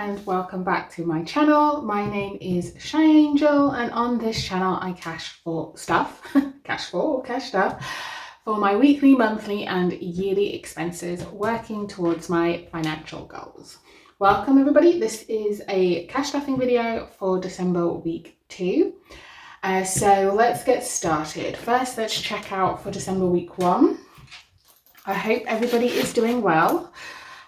and welcome back to my channel. My name is Shy Angel, and on this channel I cash stuff for my weekly, monthly and yearly expenses, working towards my financial goals. Welcome everybody. This is a cash stuffing video for December week 2. So let's get started. First, let's check out for December week 1. I hope everybody is doing well.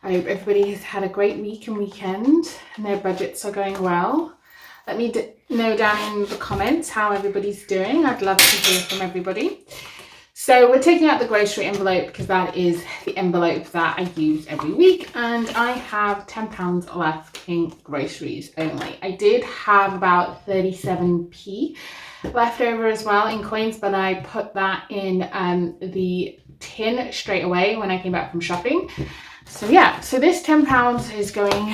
I hope everybody has had a great week and weekend and their budgets are going well. Let me know down in the comments how everybody's doing. I'd love to hear from everybody. So we're taking out the grocery envelope because that is the envelope that I use every week, and I have £10 left in groceries only. I did have about 37p left over as well in coins, but I put that in the tin straight away when I came back from shopping. So yeah, so this £10 is going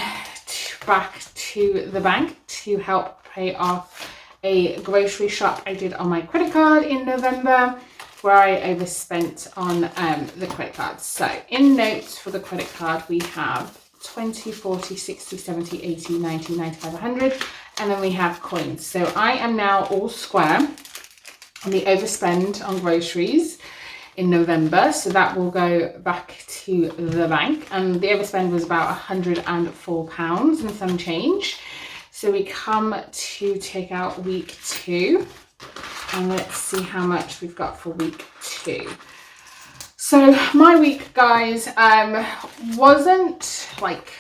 back to the bank to help pay off a grocery shop I did on my credit card in November, where I overspent on the credit card. So in notes for the credit card, we have 20, 40, 60, 70, 80, 90, 95, 100, and then we have coins. So I am now all square on the overspend on groceries in November, so that will go back to the bank, and the overspend was about £104 and some change. So we come to take out week 2, and let's see how much we've got for week 2. So my week, guys, wasn't like,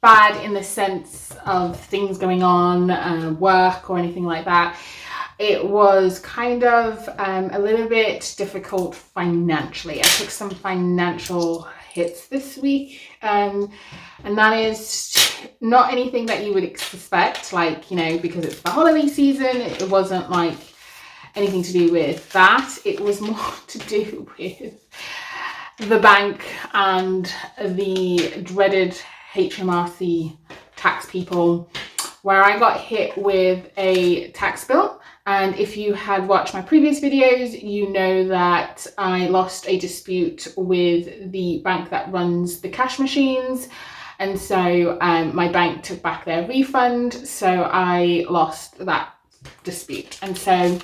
bad in the sense of things going on, work or anything like that. It was kind of a little bit difficult financially. I took some financial hits this week, and that is not anything that you would expect, because it's the holiday season. It wasn't like anything to do with that. It was more to do with the bank and the dreaded HMRC tax people, where I got hit with a tax bill. And if you had watched my previous videos, you know that I lost a dispute with the bank that runs the cash machines. And so my bank took back their refund. So I lost that dispute. And so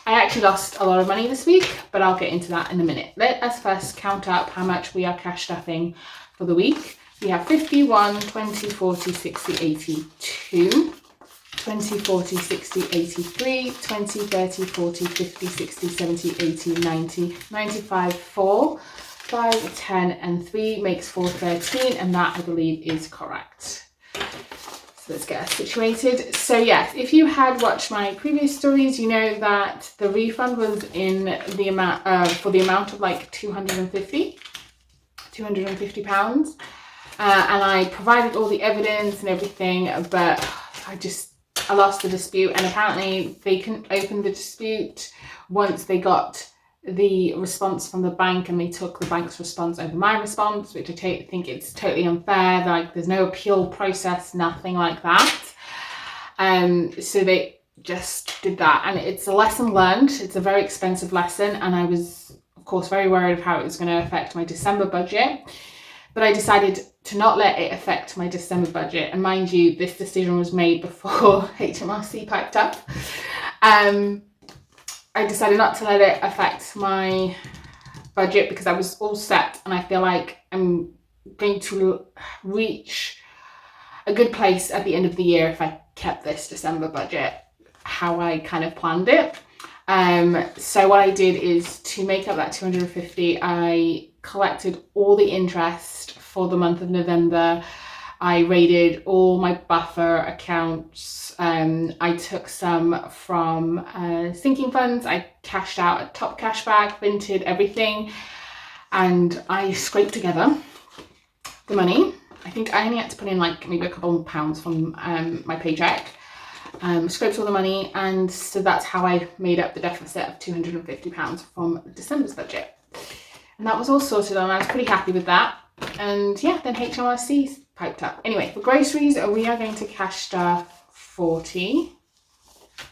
I actually lost a lot of money this week, but I'll get into that in a minute. Let us first count up how much we are cash stuffing for the week. We have 51, 20, 40, 60, 82. 20, 40, 60, 83, 20, 30, 40, 50, 60, 70, 80, 90, 95, 4, 5, 10, and 3 makes 413, and that I believe is correct. So let's get us situated. So yes, if you had watched my previous stories, you know that the refund was in the amount for the amount of like £250, £250, and I provided all the evidence and everything, but I lost the dispute, and apparently they couldn't open the dispute once they got the response from the bank, and they took the bank's response over my response, which I think it's totally unfair. Like, there's no appeal process, nothing like that. So they just did that, and it's a lesson learned. It's a very expensive lesson, and I was, of course, very worried of how it was going to affect my December budget. But I decided to not let it affect my December budget. And mind you, this decision was made before HMRC piped up. I decided not to let it affect my budget because I was all set, and I feel like I'm going to reach a good place at the end of the year if I kept this December budget how I kind of planned it. So what I did is, to make up that 250, I collected all the interest for the month of November. I raided all my buffer accounts. I took some from sinking funds. I cashed out a top cashback, vinted everything, and I scraped together the money. I think I only had to put in like maybe a couple of pounds from my paycheck. Scraped all the money, and so that's how I made up the deficit of £250 from December's budget. And that was all sorted, and I was pretty happy with that. And yeah, then HMRC piped up. Anyway, for groceries, we are going to cash stuff 40.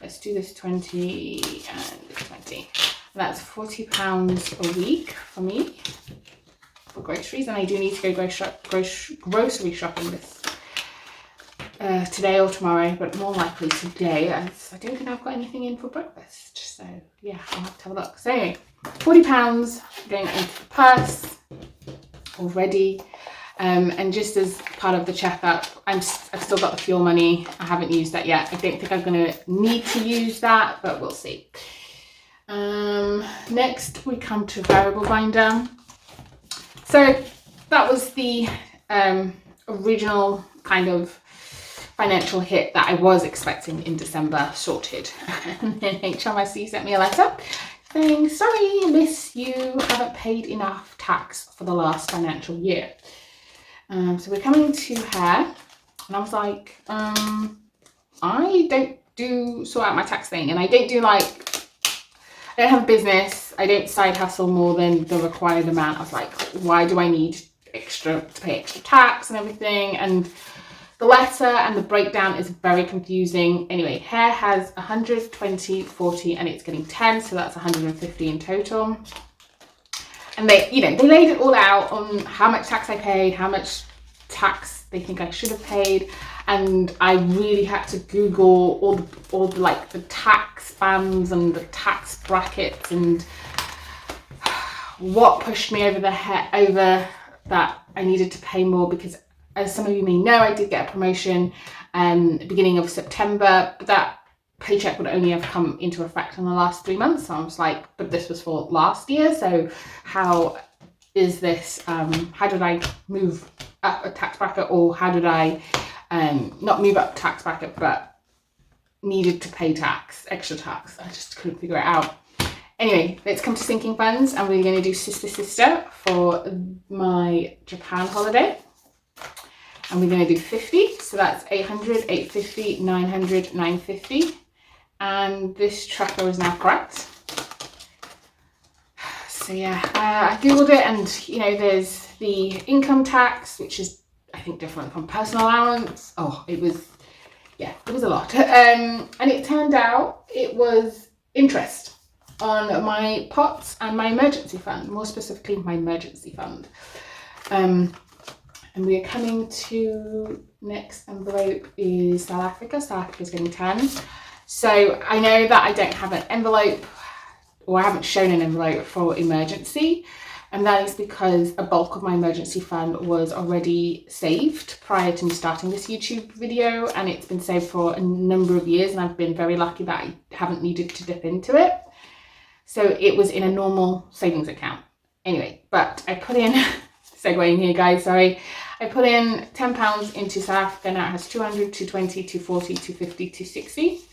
Let's do this 20 and this 20. And that's £40 a week for me for groceries, and I do need to go grocery shopping this today or tomorrow, but more likely today, as I don't think I've got anything in for breakfast. So yeah, I'll have to have a look. So anyway, £40 going into the purse already. And just as part of the checkup, I've still got the fuel money. I haven't used that yet. I don't think I'm going to need to use that, but we'll see. Next we come to variable binder. So that was the original kind of financial hit that I was expecting in December sorted. And then HMRC sent me a letter saying, sorry miss, you haven't paid enough tax for the last financial year. So we're coming to hair, and I was like, I don't sort out my tax thing, and I don't have a business, I don't side hustle more than the required amount. I was like, why do I need to pay extra tax and everything? And the letter and the breakdown is very confusing. Anyway, hair has 120, 40, and it's getting 10, so that's 150 in total. And they laid it all out on how much tax I paid, how much tax they think I should have paid, and I really had to Google all the like the tax bands and the tax brackets and what pushed me over that I needed to pay more, because as some of you may know, I did get a promotion beginning of September, but that paycheck would only have come into effect in the last 3 months. So I was like, but this was for last year, so how is this, how did I move up a tax bracket, or how did I not move up tax bracket but needed to pay extra tax? I just couldn't figure it out. Anyway, let's come to sinking funds, and we're going to do sister for my Japan holiday. And we're going to do 50, so that's 800, 850, 900, 950. And this tracker is now correct. So yeah, I googled it, and there's the income tax, which is I think different from personal allowance. It was a lot. And it turned out it was interest on my pots and my emergency fund, more specifically my emergency fund. And we are coming to next envelope is South Africa. South Africa's getting 10. So I know that I don't have an envelope, or I haven't shown an envelope for emergency, and that is because a bulk of my emergency fund was already saved prior to me starting this YouTube video, and it's been saved for a number of years, and I've been very lucky that I haven't needed to dip into it. So it was in a normal savings account. Anyway, but I put in, segueing here guys, sorry. I put in £10 into South Africa. Now it has 200, 220, 240, 250, 260.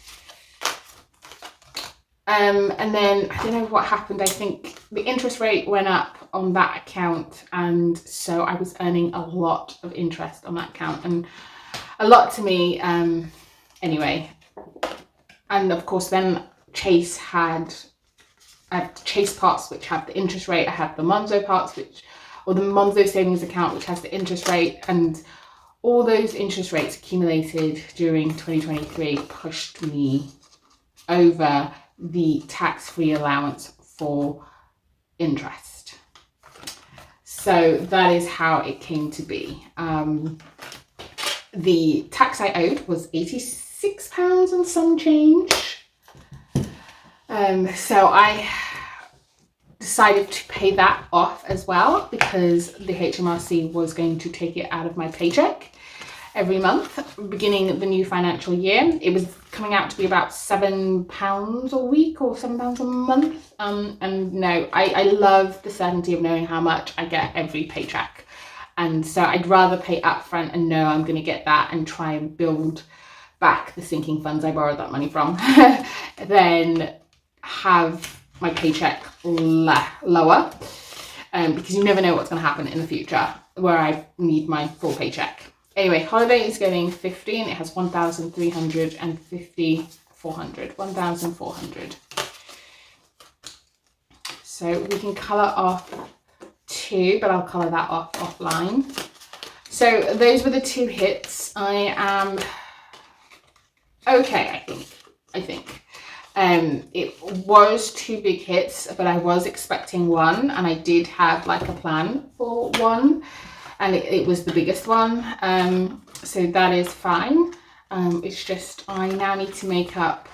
And then I don't know what happened. I think the interest rate went up on that account, and so I was earning a lot of interest on that account, and a lot to me anyway. And of course then Chase I had Chase parts which have the interest rate. I had the Monzo parts or the Monzo savings account which has the interest rate, and all those interest rates accumulated during 2023 pushed me over the tax-free allowance for interest. So that is how it came to be. The tax I owed was £86 and some change. So I decided to pay that off as well, because the HMRC was going to take it out of my paycheck every month beginning the new financial year. It was coming out to be about £7 a week or £7 a month. And no, I love the certainty of knowing how much I get every paycheck. And so I'd rather pay upfront and know I'm going to get that and try and build back the sinking funds I borrowed that money from than have my paycheck lower. Because you never know what's going to happen in the future where I need my full paycheck. Anyway, holiday is getting 50, and it has 1,350, 400, 1,400. So we can colour off 2, but I'll colour that off offline. So those were the 2 hits. I am okay, I think. It was 2 big hits, but I was expecting one, and I did have like a plan for one, and it was the biggest one. So that is fine. It's just I now need to make up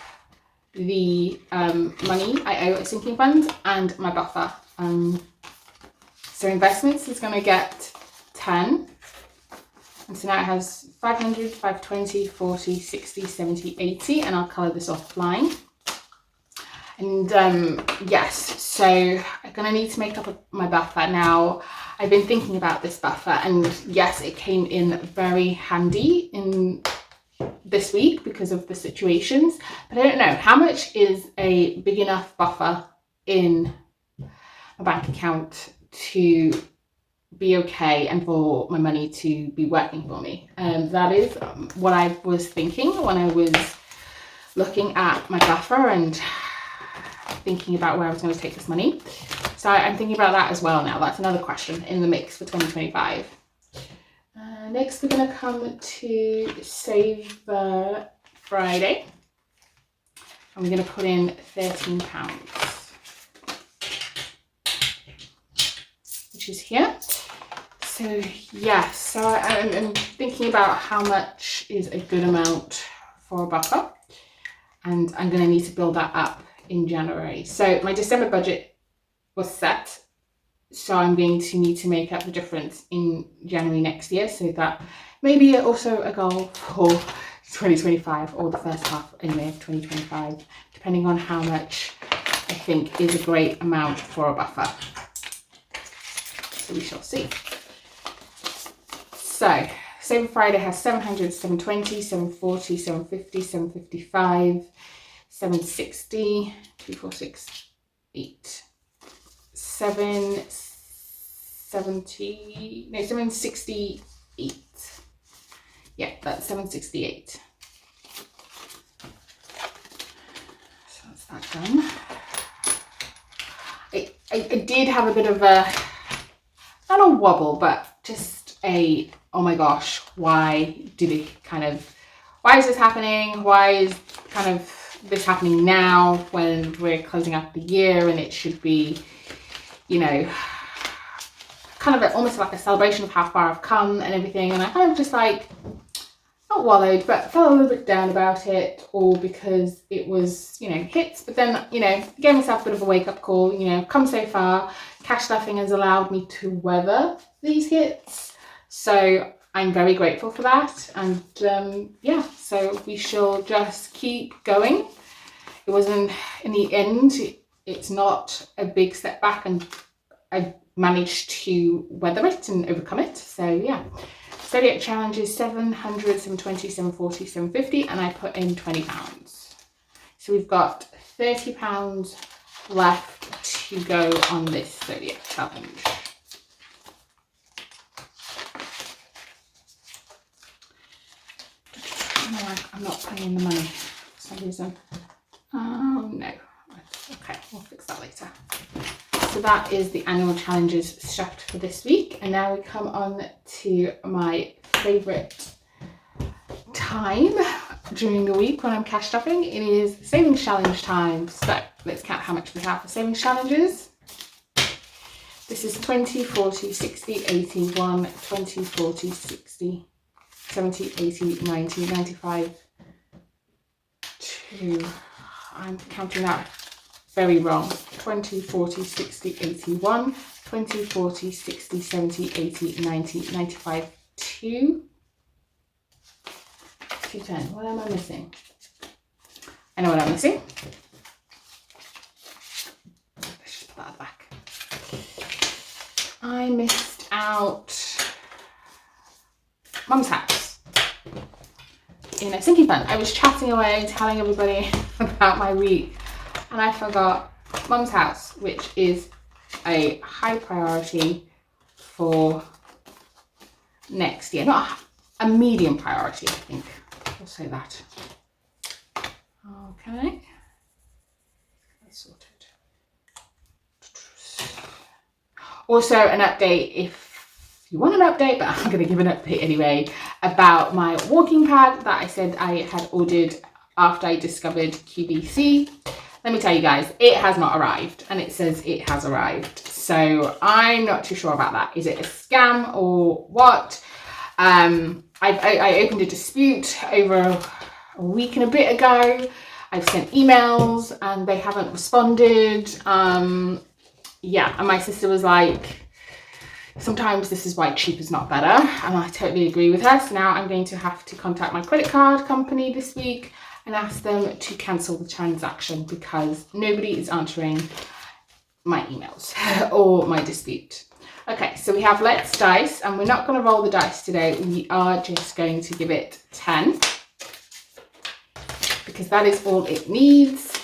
the money I owe at sinking fund and my buffer. So investments is going to get 10. And so now it has 500, 520, 40, 60, 70, 80, and I'll colour this offline. And yes, so I'm going to need to make up my buffer. Now, I've been thinking about this buffer, and yes, it came in very handy in this week because of the situations, but I don't know, how much is a big enough buffer in a bank account to be okay and for my money to be working for me? And that is what I was thinking when I was looking at my buffer and thinking about where I was going to take this money. So I'm thinking about that as well now. That's another question in the mix for 2025. Next, we're going to come to Save Friday, and we're going to put in £13, which is here. So yes, so I'm thinking about how much is a good amount for a buffer, and I'm going to need to build that up in January. So my December budget was set, so I'm going to need to make up the difference in January next year. So that may be also a goal for 2025, or the first half anyway of 2025, depending on how much I think is a great amount for a buffer. So we shall see. So Save Friday has 700, 720, 740, 750, 755, 760, 2, 4, 6, 8, 770, no, 768. Yeah, that's 768. So that's that done. I did have a bit of a, not a wobble, but just a, oh my gosh, why is this happening? Why is kind of this happening now when we're closing out the year, and it should be, you know, kind of almost like a celebration of how far I've come and everything. And I kind of just like, not wallowed, but felt a little bit down about it, all because it was, you know, hits. But then, you know, gave myself a bit of a wake up call, you know, come so far. Cash stuffing has allowed me to weather these hits. So I'm very grateful for that. And yeah, so we shall just keep going. It wasn't, in the end, it's not a big setback, and I managed to weather it and overcome it. So yeah, Zodiac challenge is 700, 720, 740, 750, and I put in £20. So we've got £30 left to go on this Zodiac challenge. No, I'm not putting in the money for some reason. No. Okay, we'll fix that later. So that is the annual challenges stuffed for this week. And now we come on to my favourite time during the week when I'm cash stuffing. It is savings challenge time. So let's count how much we have for savings challenges. This is 20, 40, 60, 80, 1, 20, 40, 60, 70, 80, 90, 95, 2. I'm counting that very wrong. 20, 40, 60, 81, 20, 40, 60, 70, 80, 90, 95, 2, 210. What am I missing? I know what I'm missing. Let's just put that back. I missed out Mum's house in a sinking fund. I was chatting away, telling everybody about my week, and I forgot Mum's house, which is a high priority for next year. Not a medium priority, I think. We'll say that. Okay. That's sorted. Also, an update, if you want an update, but I'm going to give an update anyway, about my walking pad that I said I had ordered after I discovered QVC. let me tell you guys, it has not arrived, and it says it has arrived. So I'm not too sure about that. Is it a scam or what? I opened a dispute over a week and a bit ago. I've sent emails and they haven't responded. Yeah, and my sister was like, sometimes this is why cheap is not better, and I totally agree with her. So now I'm going to have to contact my credit card company this week and ask them to cancel the transaction because nobody is answering my emails or my dispute. Okay, so we have let's dice, and we're not going to roll the dice today. We are just going to give it 10 because that is all it needs.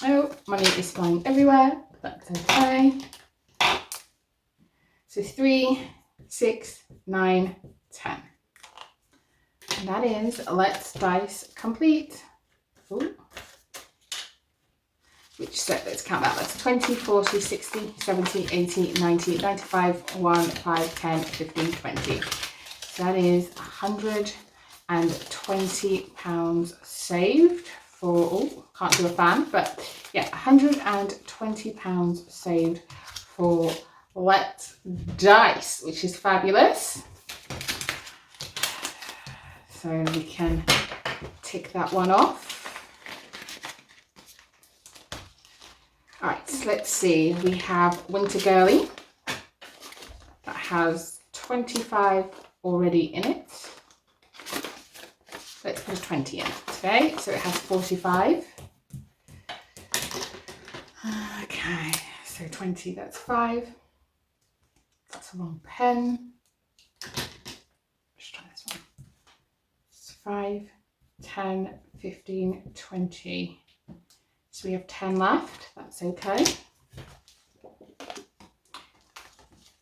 Oh, money is flying everywhere, but that's okay. So 3, 6, 9, 10. And that is let's dice complete. Ooh. Which set, let's count that. That's 20, 40, 60, 70, 80, 90, 95, 1, 5, 10, 15, 20. So that is £120 saved for, oh, can't do a fan, but yeah, £120 saved for Let's Dice, which is fabulous. So we can tick that one off. All right, so let's see. We have Winter Girly that has 25 already in it. Let's put a 20 in. Okay, so it has 45. Okay, so 20, that's 5. That's the wrong pen. Let's try this one. It's 5, 10, 15, 20. So we have 10 left. That's okay.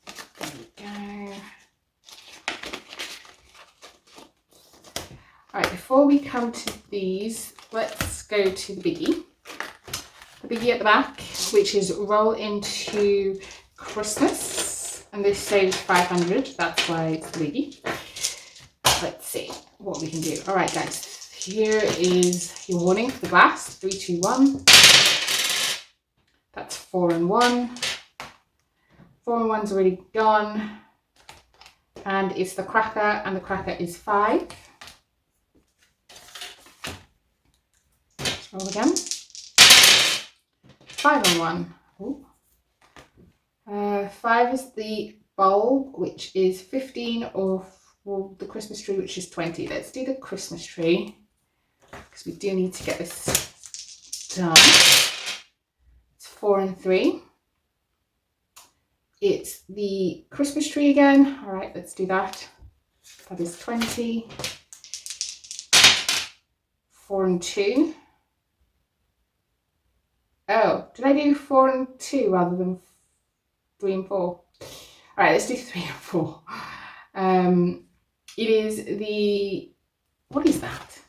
There we go. All right, before we come to these, let's go to the biggie. The biggie at the back, which is roll into Christmas. And this saves 500. That's why it's the biggie. Let's see what we can do. All right, guys. Here is your warning for the glass. 3, 2, 1. That's 4 and 1. 4 and 1's already gone. And it's the cracker, and the cracker is 5. Let's roll again. 5 and 1. Ooh. 5 is the bulb, which is 15, or the Christmas tree, which is 20. Let's do the Christmas tree, because we do need to get this done. It's 4 and 3. It's the Christmas tree again. All right, let's do that. That is 20. 4 and 2. Oh, did I do 4 and 2 rather than 3 and 4? All right, let's do 3 and 4. It is the, what is that?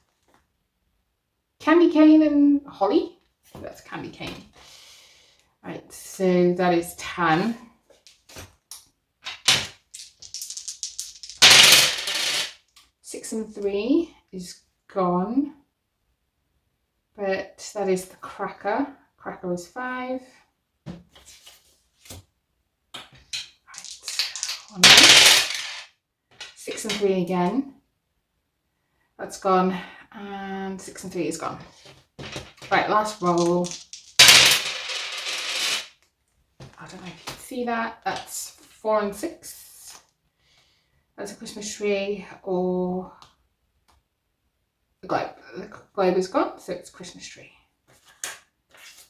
Candy cane and holly? That's candy cane. All right, so that is 10. Six and 3 is gone, but that is the cracker. Cracker is 5. Right, 1 more. 6 and 3 again. That's gone, and 6 and 3 is gone. Right, last roll. I don't know if you can see that. That's 4 and 6. That's a Christmas tree or the globe. The globe is gone, so it's Christmas tree.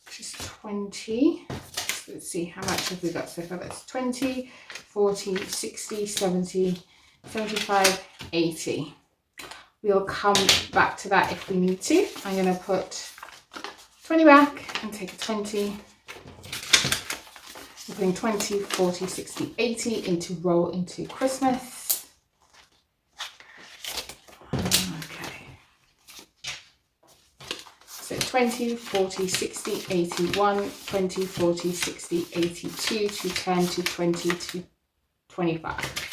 Which is 20. So let's see, how much have we got so far? That's 20, 40, 60, 70, 75, 80. We'll come back to that if we need to. I'm going to put 20 back and take a 20. I'm putting 20, 40, 60, 80 into roll into Christmas. Okay. So 20, 40, 60, 81, 20, 40, 60, 82, to 10, to 20, to 25.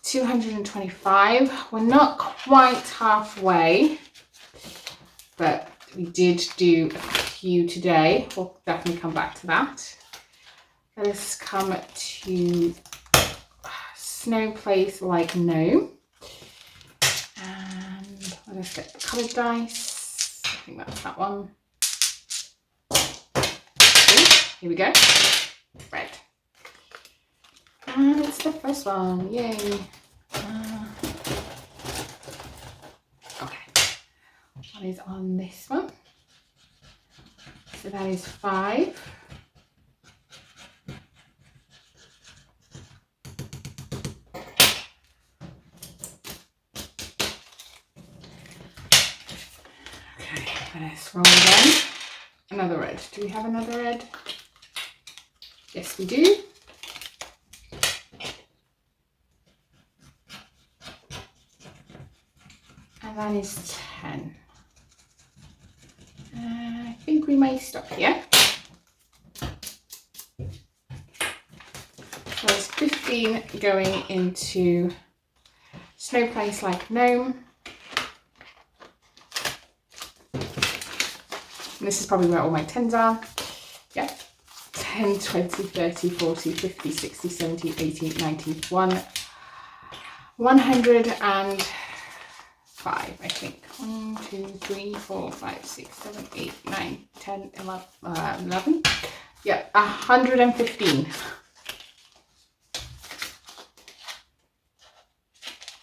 225. We're not quite halfway, but We did do a few today. We'll definitely come back to that. Let us come to Snow Place Like Gnome. And let us get the coloured dice. I think that's that one. Okay, here we go. Red. And it's the first one. Yay. Okay. What is on this one? So that is 5. Let's roll again. Another red. Do we have another red? Yes, we do. And that is 10. I think we may stop here. So there's 15 going into Snow Place Like Gnome. And this is probably where all my 10s are. Yeah. 10, 20, 30, 40, 50, 60, 70, 80, 90, 105, I think. 1, 2, 3, 4, 5, 6, 7, 8, 9, 10, 11. Yeah, 115.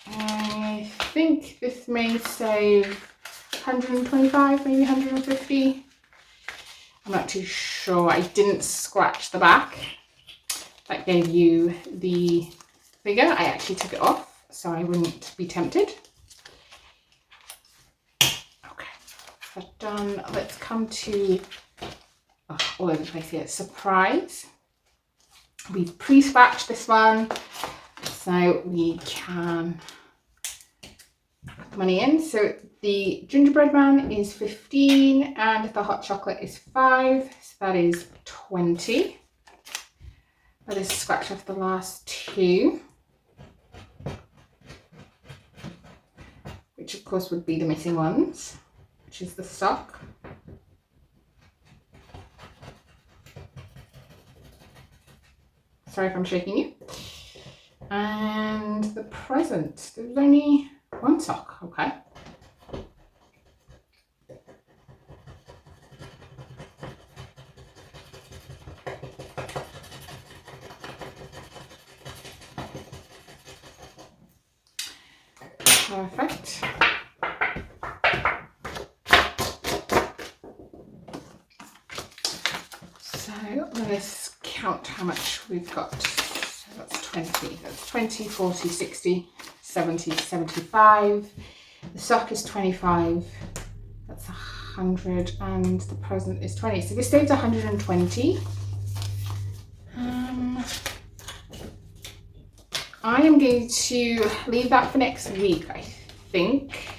I think this may save 125, maybe 150. I'm not too sure. I didn't scratch the back. That gave you the figure. I actually took it off so I wouldn't be tempted. Okay, that's done. Let's come to all over the place here. Surprise. We've pre-scratched this one so we can put the money in. So the gingerbread man is 15 and the hot chocolate is 5, so that is 20. Let us scratch off the last 2, which of course would be the missing ones, which is the sock. Sorry if I'm shaking you. And the present, there's only 1 sock, okay. Perfect. So let us count how much we've got. So that's 20. That's 20, 40, 60, 70, 75. The sock is 25. That's 100 and the present is 20. So this saves 120. I am going to leave that for next week, I think.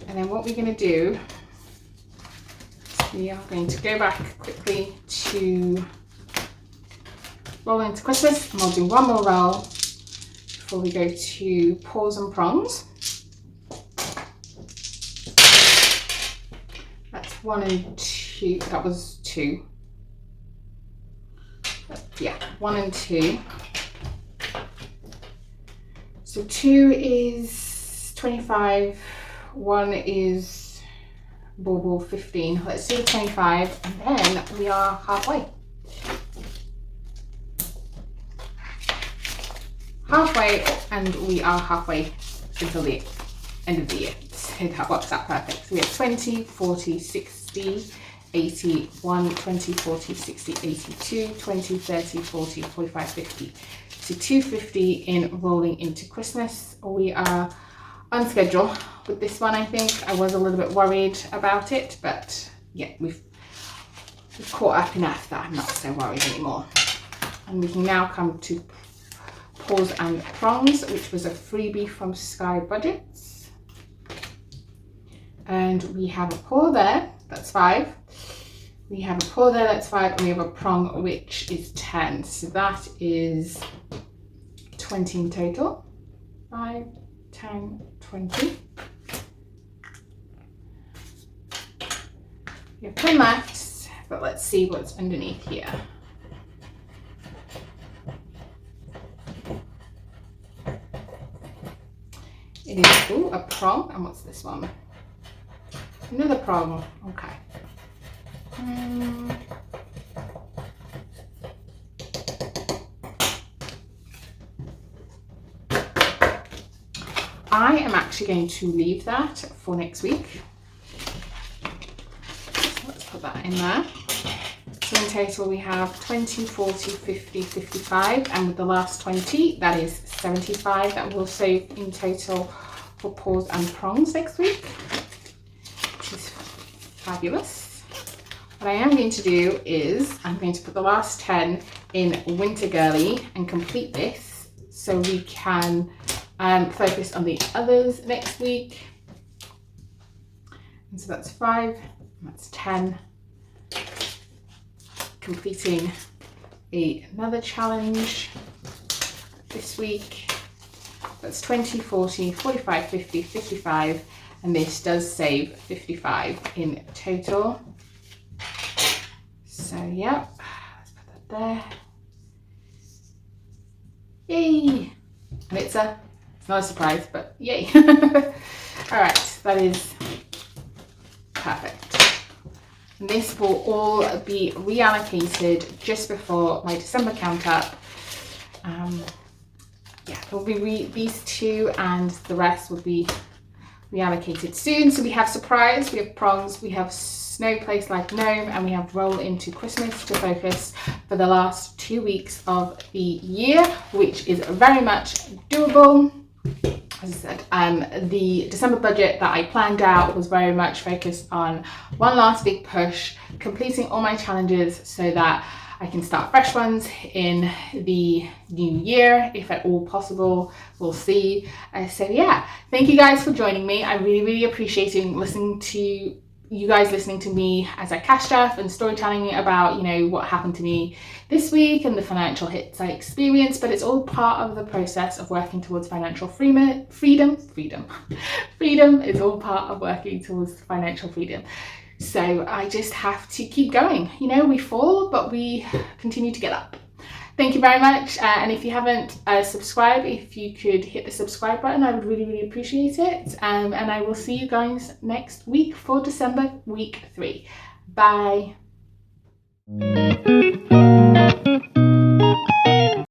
And then what we're going to do is we are going to go back quickly to roll into Christmas, and we'll do one more roll before we go to paws and prongs. That's 1 and 2. That was 2. Yeah, 1 and 2. So 2 is 25, 1 is bauble 15. Let's do the 25 and then we are halfway. And we are halfway until the end of the year. So that works out perfect. So we have 20, 40, 60, 80, 1, 20, 40, 60, 82, 20, 30, 40, 45, 50. So 250 in rolling into Christmas. We are on schedule with this one, I think. I was a little bit worried about it, but yeah, we've caught up enough that I'm not so worried anymore. And we can now come to paws and prongs, which was a freebie from Sky Budgets. And we have a paw there, that's 5. We have a paw there, that's 5, and we have a prong, which is 10. So that is 20 in total. 5, 10, 20. We have 10 left, but let's see what's underneath here. It is, ooh, a prong. And what's this one? Another prong. Okay. I am actually going to leave that for next week. So let's put that in there. So in total we have 20, 40, 50, 55, and with the last 20, that is 75 that we'll save in total for paws and prongs next week, which is fabulous. What I am going to do is I'm going to put the last 10 in Winter Girly and complete this so we can focus on the others next week. And so that's 5, that's 10. Completing another challenge this week. That's 20, 40, 45, 50, 55, and this does save 55 in total. So yeah, let's put that there. Yay! And it's not a surprise, but yay. All right, that is perfect. And this will all be reallocated just before my December count up. Yeah, there will be these two and the rest will be reallocated soon. So we have surprise, we have prongs, we have snow place like gnome, and we have roll into Christmas to focus for the last 2 weeks of the year, which is very much doable. As I said, the December budget that I planned out was very much focused on one last big push, completing all my challenges so that I can start fresh ones in the new year, if at all possible. We'll see. So yeah, thank you guys for joining me. I really appreciate listening to you guys listening to me as I cash stuff and storytelling about, you know, what happened to me this week and the financial hits I experienced, but it's all part of the process of working towards financial freedom. Freedom is all part of working towards financial freedom. So I just have to keep going. You know, we fall, but we continue to get up. Thank you very much. And if you haven't subscribed, if you could hit the subscribe button, I would really appreciate it. And I will see you guys next week for December week 3. Bye.